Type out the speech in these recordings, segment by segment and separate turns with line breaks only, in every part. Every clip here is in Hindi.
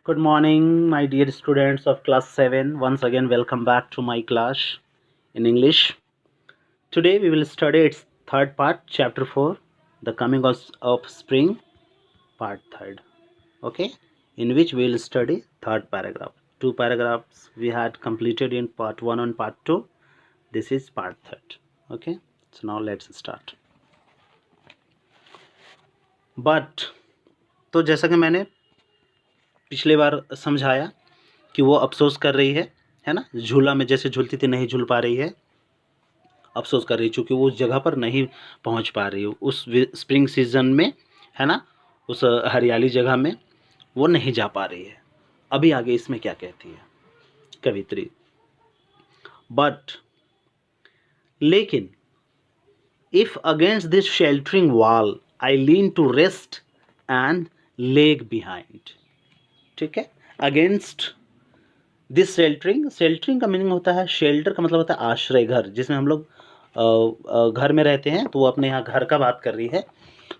Good morning, my dear students of class 7. Once again, welcome back to my class in English. Today, we will study its third part, chapter 4, The Coming of Spring, part 3rd. Okay, in which we will study third paragraph. Two paragraphs we had completed in part 1 and part 2. This is part 3rd. Okay, so now let's start. But तो जैसा कि मैंने पिछले बार समझाया कि वो अफसोस कर रही है ना, झूला में जैसे झूलती थी नहीं झूल पा रही है, अफसोस कर रही चूँकि वो उस जगह पर नहीं पहुंच पा रही हो उस स्प्रिंग सीजन में, है ना, उस हरियाली जगह में वो नहीं जा पा रही है। अभी आगे इसमें क्या कहती है कवित्री, बट लेकिन if against this sheltering wall I lean to rest and leg behind. ठीक है, अगेंस्ट दिस शेल्टरिंग का मीनिंग होता है, शेल्टर का मतलब होता है आश्रय घर, जिसमें हम लोग घर में रहते हैं, तो वो अपने यहाँ घर का बात कर रही है।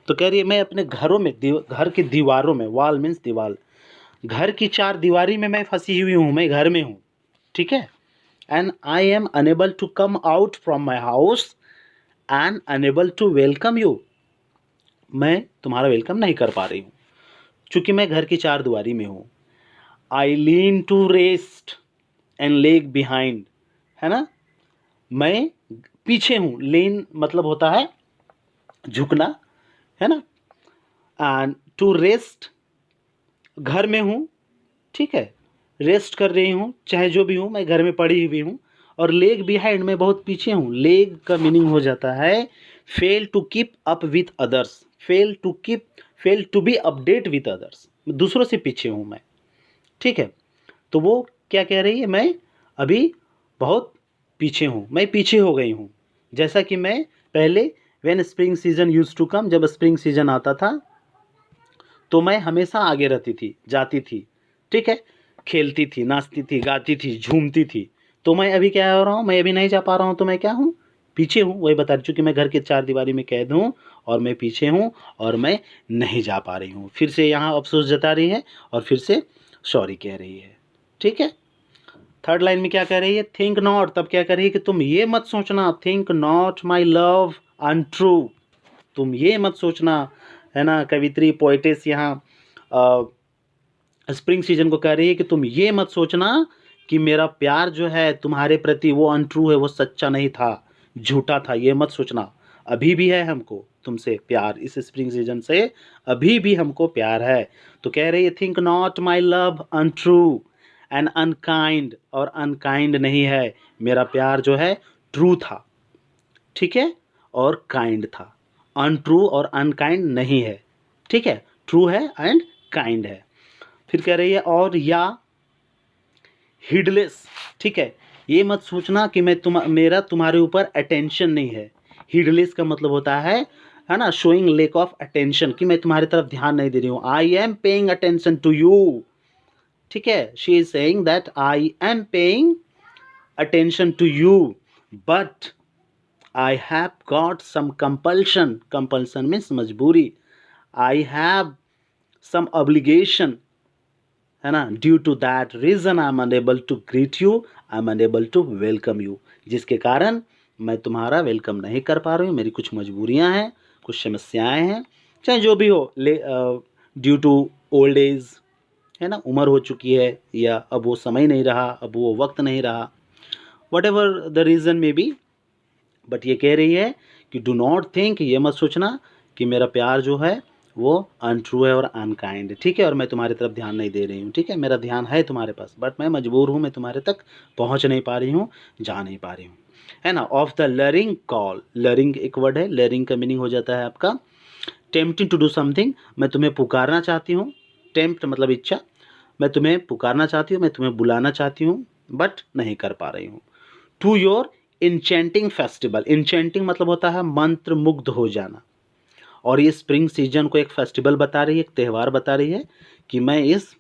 तो कह रही है मैं अपने घरों में घर की दीवारों में, वॉल मीन्स दीवार, घर की चार दीवारी में मैं फंसी हुई हूँ, मैं घर में हूँ। ठीक है, and I am unable to come out from my house and unable to welcome you. मैं तुम्हारा वेलकम नहीं कर पा रही हूँ चूँकि मैं घर की चार दीवारी में हूँ। I lean to rest and leg behind, है ना, मैं पीछे हूँ। लेन मतलब होता है झुकना, है ना, एंड टू रेस्ट घर में हूँ। ठीक है, रेस्ट कर रही हूँ, चाहे जो भी हूँ मैं घर में पड़ी हुई हूँ। और लेग बिहाइंड में बहुत पीछे हूँ। लेग का मीनिंग हो जाता है fail to keep up with others, fail to be update with others, दूसरों से पीछे हूँ मैं। ठीक है, तो वो क्या कह रही है, मैं अभी बहुत पीछे हूँ, मैं पीछे हो गई हूँ। जैसा कि मैं पहले when spring season use to come, जब स्प्रिंग सीजन आता था तो मैं हमेशा आगे रहती थी, जाती थी। ठीक है, खेलती थी, नाचती थी, गाती थी, झूमती थी। तो मैं अभी क्या हो रहा हूँ, मैं अभी नहीं जा पा रहा हूँ, तो मैं क्या हूँ, पीछे हूँ। वही बता रही, चूँकि मैं घर के चार दीवारी में कैद हूँ और मैं पीछे हूँ और मैं नहीं जा पा रही हूँ। फिर से यहाँ अफसोस जता रही है और फिर से सॉरी कह रही है। ठीक है, थर्ड लाइन में क्या कह रही है, थिंक नॉट, तब क्या कह रही है कि तुम ये मत सोचना, think not my love untrue, तुम ये मत सोचना, है ना। कवित्री पोइटेस यहाँ स्प्रिंग सीजन को कह रही है कि तुम ये मत सोचना कि मेरा प्यार जो है तुम्हारे प्रति वो अनट्रू है, वो सच्चा नहीं था, झूठा था, ये मत सोचना। अभी भी है हमको तुमसे प्यार, इस स्प्रिंग सीजन से अभी भी हमको प्यार है। तो कह रही है think not my love untrue and unkind, और अनकाइंड नहीं है, मेरा प्यार जो है ट्रू था। ठीक है, और काइंड था, अनट्रू और अनकाइंड नहीं है। ठीक है, ट्रू है एंड काइंड है। फिर कह रही है और या हिडलेस। ठीक है, ये मत सोचना कि मेरा तुम्हारे ऊपर अटेंशन नहीं है। हिडलेस का मतलब होता है ना, शोइंग लेक ऑफ अटेंशन, कि मैं तुम्हारी तरफ ध्यान नहीं दे रही हूँ। I am paying attention to you. ठीक है, she is saying that I am paying attention to you, but I have got some compulsion. Compulsion means मजबूरी. I have some obligation, है ना. Due to that reason I am unable to greet you. I am unable to welcome you. जिसके कारण मैं तुम्हारा वेलकम नहीं कर पा रही हूँ। मेरी कुछ मजबूरियाँ हैं, कुछ समस्याएं हैं, चाहे जो भी हो, ड्यू टू ओल्ड एज, है ना, उम्र हो चुकी है, या अब वो समय नहीं रहा, अब वो वक्त नहीं रहा, what ever the reason may be. But ये कह रही है कि डू नॉट थिंक, ये मत सोचना कि मेरा प्यार जो है वो अनट्रू है और अनकाइंड। ठीक है, और मैं तुम्हारी तरफ ध्यान नहीं दे रही हूँ। ठीक है, मेरा ध्यान है तुम्हारे पास, बट मैं मजबूर हूँ, मैं तुम्हारे तक पहुँच नहीं पा रही हूँ, जा नहीं पा रही हूँ, है ना। ऑफ द लरिंग कॉल, लरिंग एक वर्ड है, लरिंग का मीनिंग हो जाता है आपका टेम्पटिंग टू डू समथिंग, मैं तुम्हें पुकारना चाहती हूँ। टेम्प्ट मतलब इच्छा, मैं तुम्हें पुकारना चाहती हूँ, मैं तुम्हें बुलाना चाहती हूँ, बट नहीं कर पा रही हूँ। To your enchanting festival, enchanting मतलब होता है मंत्र मुग्ध हो जाना, और ये स्प्रिंग सीजन को एक फेस्टिवल बता रही है, एक त्यौहार बता रही है कि मैं इस,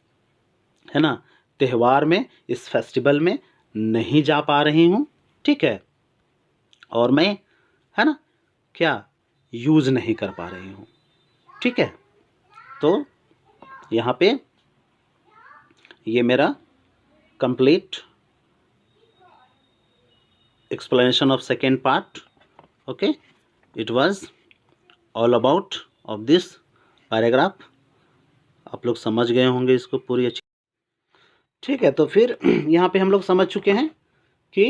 है ना, त्यौहार में, इस फेस्टिवल में नहीं जा पा रही हूँ। ठीक है, और मैं, है ना, क्या यूज़ नहीं कर पा रही हूँ। ठीक है, तो यहाँ पे ये मेरा complete explanation of second part. Okay, it was all about of this paragraph. आप लोग समझ गए होंगे इसको पूरी अच्छी। ठीक है, तो फिर यहाँ पे हम लोग समझ चुके हैं कि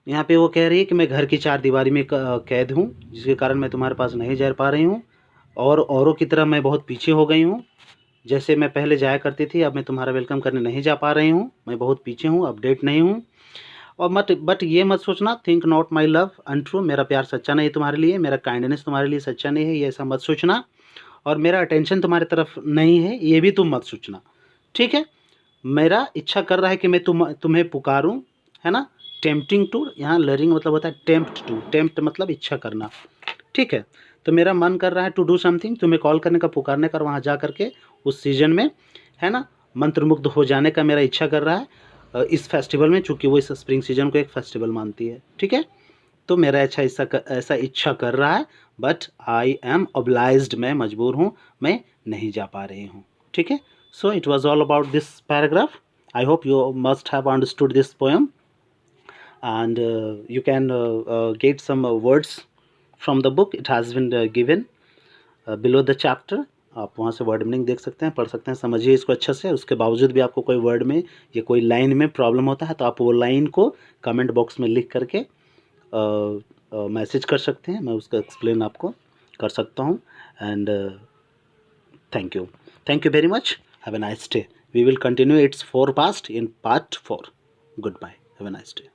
यहाँ पे वो कह रही है कि मैं घर की चार दीवारी में कैद हूँ, जिसके कारण मैं तुम्हारे पास नहीं जा पा रही हूँ और औरों की तरह मैं बहुत पीछे हो गई हूँ। जैसे मैं पहले जाया करती थी, अब मैं तुम्हारा वेलकम करने नहीं जा पा रही हूँ, मैं बहुत पीछे हूँ, अपडेट नहीं हूँ। और बट ये मत सोचना, think not my love untrue, मेरा प्यार सच्चा नहीं तुम्हारे लिए, मेरा काइंडनेस तुम्हारे लिए सच्चा नहीं है, ये ऐसा मत सोचना। और मेरा अटेंशन तुम्हारी तरफ नहीं है, ये भी तुम मत सोचना। ठीक है, मेरा इच्छा कर रहा है कि मैं तुम्हें पुकारूं, है ना। टेम्पटिंग टू, यहाँ लरिंग मतलब होता है टेम्प्ट टू, टेम्प्ट मतलब इच्छा करना। ठीक है, तो मेरा मन कर रहा है टू डू समथिंग, तुम्हें कॉल करने का, पुकारने का, वहाँ जा करके उस सीजन में, है ना, मंत्रमुग्ध हो जाने का मेरा इच्छा कर रहा है इस फेस्टिवल में, चूँकि वो इस स्प्रिंग सीजन को एक फेस्टिवल मानती है। ठीक है, तो मेरा ऐसा इच्छा कर रहा है, बट आई एम ऑब्लाइज्ड, मैं मजबूर हूँ, मैं नहीं जा पा रही हूँ। ठीक है, so it was all about this paragraph. I hope you must have understood this poem, and you can get some words from the book. It has been given below the chapter. आप वहाँ से वर्ड मीनिंग देख सकते हैं, पढ़ सकते हैं, समझिए इसको अच्छे से। उसके बावजूद भी आपको कोई वर्ड में या कोई लाइन में प्रॉब्लम होता है तो आप वो लाइन को कमेंट बॉक्स में लिख करके मैसेज कर सकते हैं, मैं उसका एक्सप्लेन आपको कर सकता हूँ। And thank you very much, have a nice day. We will continue its forecast in part 4. Goodbye, have a nice day.